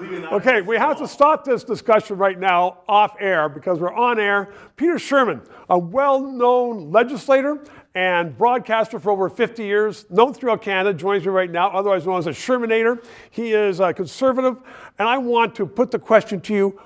Okay, we have to stop this discussion right now off air because we're on air. Peter Shurman, a well-known legislator and broadcaster for over 50 years, known throughout Canada, joins me right now, otherwise known as a Shurmanator. He is a conservative, and I want to put the question to you,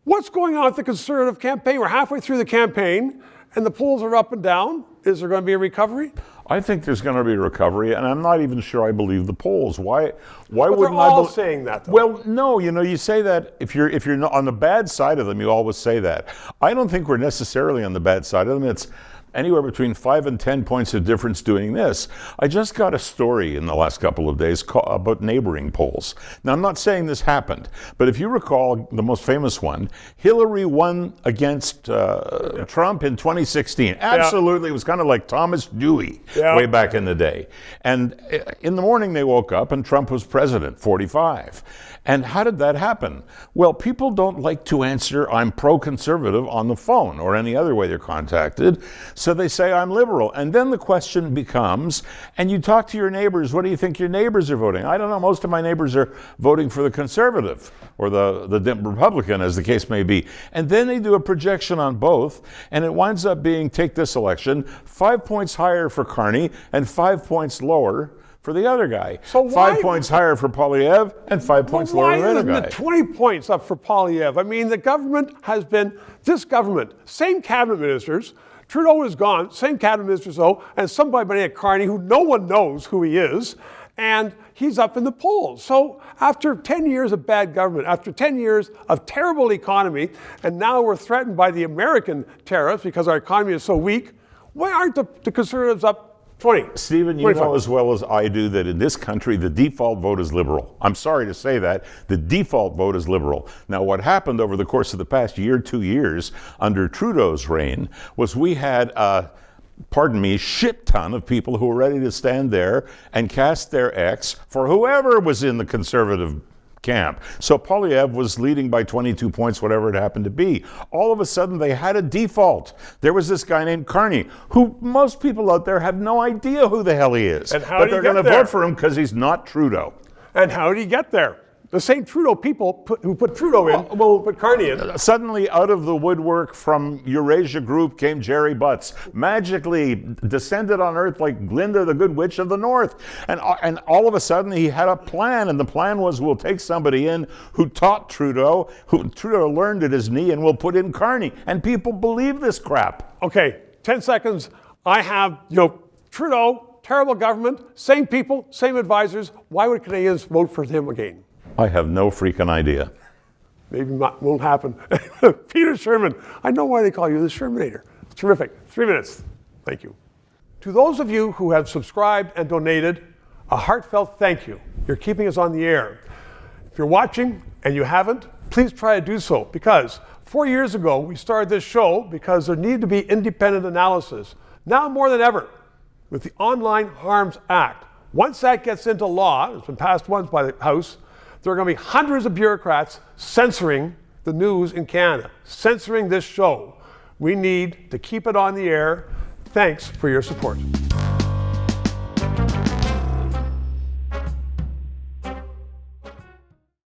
what's going on with the Conservative campaign? We're halfway through the campaign, and the polls are up and down. Is there going to be a recovery? I think there's going to be a recovery, and I'm not even sure I believe the polls. Why but wouldn't they're all saying that, though. Well, no, you say that if you're not on the bad side of them, you always say that. I don't think we're necessarily on the bad side of them. It's anywhere between 5 and 10 points of difference doing this. I just got a story in the last couple of days about neighboring polls. Now, I'm not saying this happened, but if you recall the most famous one, Hillary won against Trump in 2016. Absolutely, it was kind of like Thomas Dewey way back in the day. And in the morning they woke up and Trump was president, 45. And how did that happen? Well, people don't like to answer I'm pro-conservative on the phone or any other way they're contacted. So they say I'm liberal. And then the question becomes, and you talk to your neighbors, what do you think your neighbors are voting? I don't know, most of my neighbors are voting for the Conservative or the Republican, as the case may be. And then they do a projection on both, and it winds up being, take this election, 5 points higher for Carney and 5 points lower for the other guy. So 5 points higher for Poilievre and 5 points lower for the other guy. Why isn't it 20 points up for Poilievre? I mean, the government has been, this government, same cabinet ministers, Trudeau is gone, same cabinet ministers though, and somebody by the name of Carney who no one knows who he is, and he's up in the polls. So after 10 years of bad government, after 10 years of terrible economy, and now we're threatened by the American tariffs because our economy is so weak, why aren't the Conservatives up 20? Stephen, you 25. Know as well as I do that in this country, the default vote is liberal. I'm sorry to say that. The default vote is liberal. Now, what happened over the course of the past year, 2 years, under Trudeau's reign, was we had a shit ton of people who were ready to stand there and cast their X for whoever was in the Conservative camp. So Poilievre was leading by 22 points, whatever it happened to be. All of a sudden, they had a default. There was this guy named Carney, who most people out there have no idea who the hell he is. And how but did they're he get going to there? vote for him because he's not Trudeau. And how did he get there? The same Trudeau people who put Trudeau in, put Carney in. Suddenly, out of the woodwork from Eurasia Group came Jerry Butts, magically descended on earth like Glinda, the Good Witch of the North. And all of a sudden, he had a plan, and the plan was we'll take somebody in who taught Trudeau, who Trudeau learned at his knee, and we'll put in Carney. And people believe this crap. Okay, 10 seconds. I have, Trudeau, terrible government, same people, same advisors. Why would Canadians vote for him again? I have no freaking idea. Maybe won't happen. Peter Shurman, I know why they call you the Shurmanator. Terrific. 3 minutes. Thank you. To those of you who have subscribed and donated, a heartfelt thank you. You're keeping us on the air. If you're watching and you haven't, please try to do so, because 4 years ago we started this show because there needed to be independent analysis. Now more than ever, with the Online Harms Act, once that gets into law, it's been passed once by the House, there are going to be hundreds of bureaucrats censoring the news in Canada, censoring this show. We need to keep it on the air. Thanks for your support.